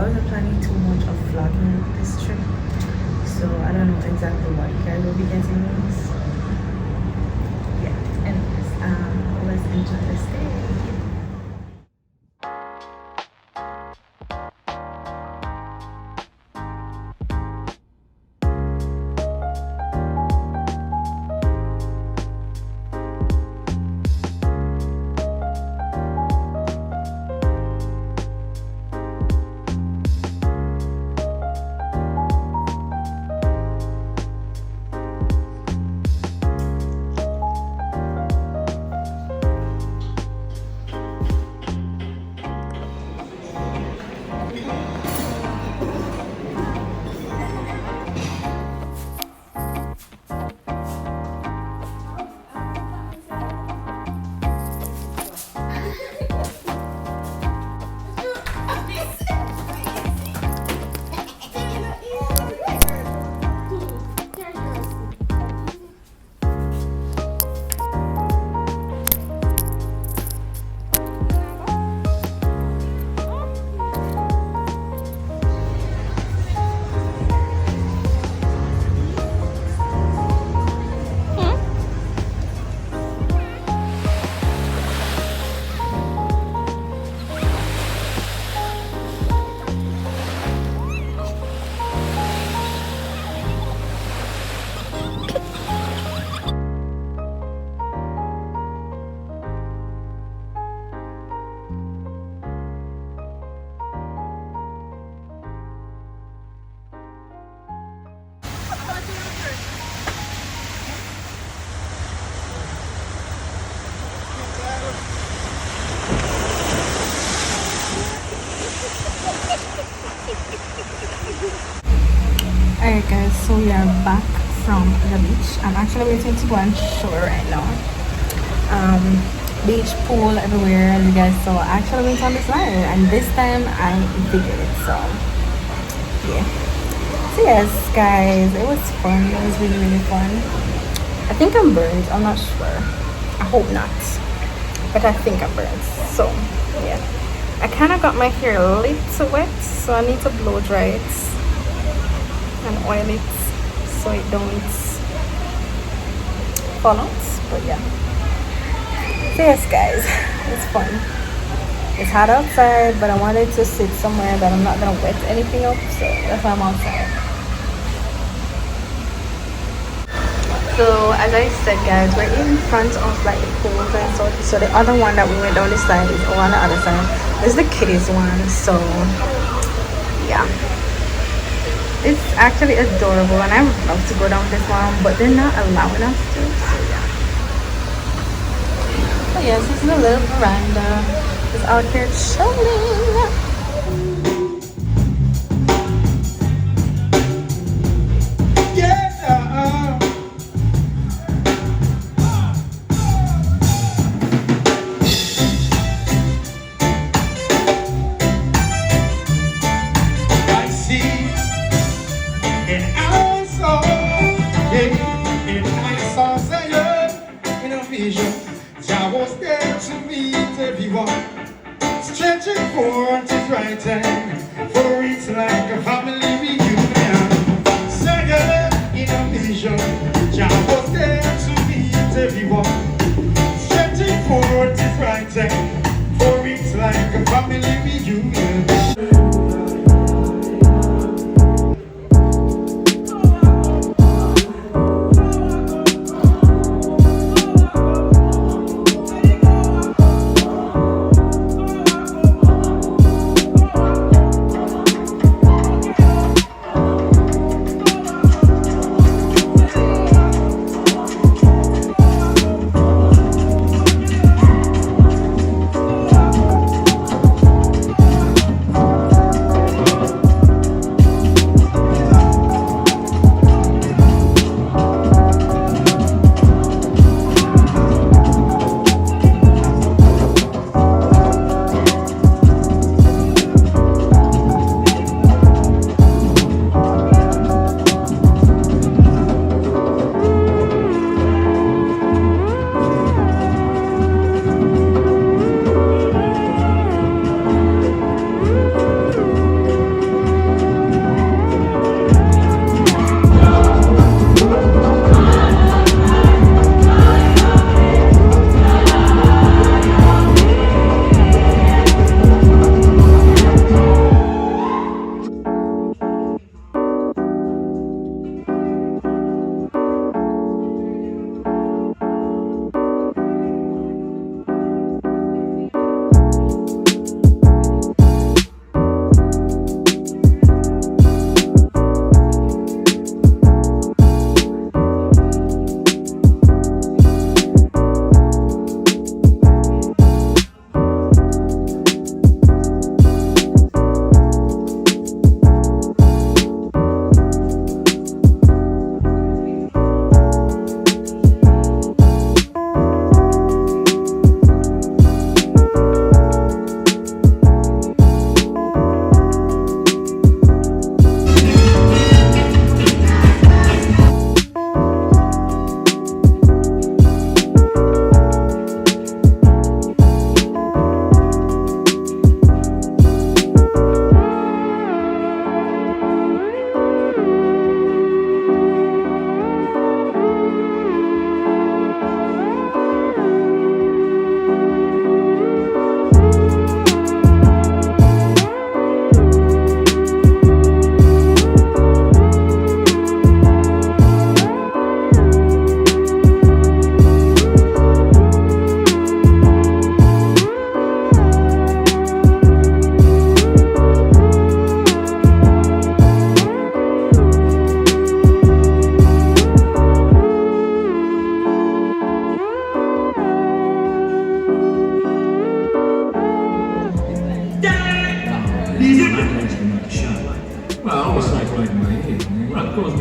wasn't planning too much of vlogging this trip, so I don't know exactly what you guys will be getting. So yeah, anyways, let's enjoy the stay. Alright guys, so we are back from the beach. I'm actually waiting to go on shore right now. Beach, pool everywhere, as you guys saw. I actually went on the slide and this time I did it, so yeah. So yes guys, it was fun. It was really really fun. I think I'm burned, I'm not sure. I hope not, but I think I'm burned. So yeah, I kind of got my hair a little wet, so I need to blow dry it and oil it so it don't fall out. But yeah, so yes guys, it's fun. It's hot outside, but I wanted to sit somewhere that I'm not gonna wet anything up, so that's why I'm outside. So as I said guys, we're in front of like the pools and so the other one that we went down this side is on the other side. This is the kiddies one, so yeah. It's actually adorable and I would love to go down this one, but they're not allowing us to, so yeah. So yes, this is a little veranda. It's out here chilling.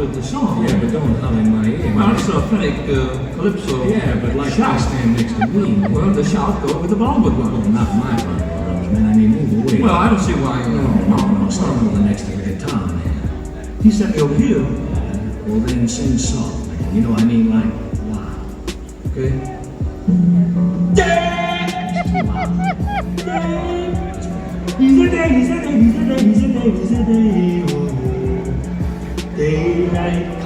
of the song. Yeah, but don't hum in my ear. Well, it's a fake calypso. Yeah, but like shout. you stand next to me. Well, the shout go with the Bollywood Well, one. not my Bollywood, man. I mean, move away. Well, I don't see why. No, stand over next to the guitar, man. He sent me over here. Well, then sing soft, man. You know, I mean, like, wow. Okay? He's a day, he's a day, he's a day, he's a day, he's a day. Oh, yeah. Daylight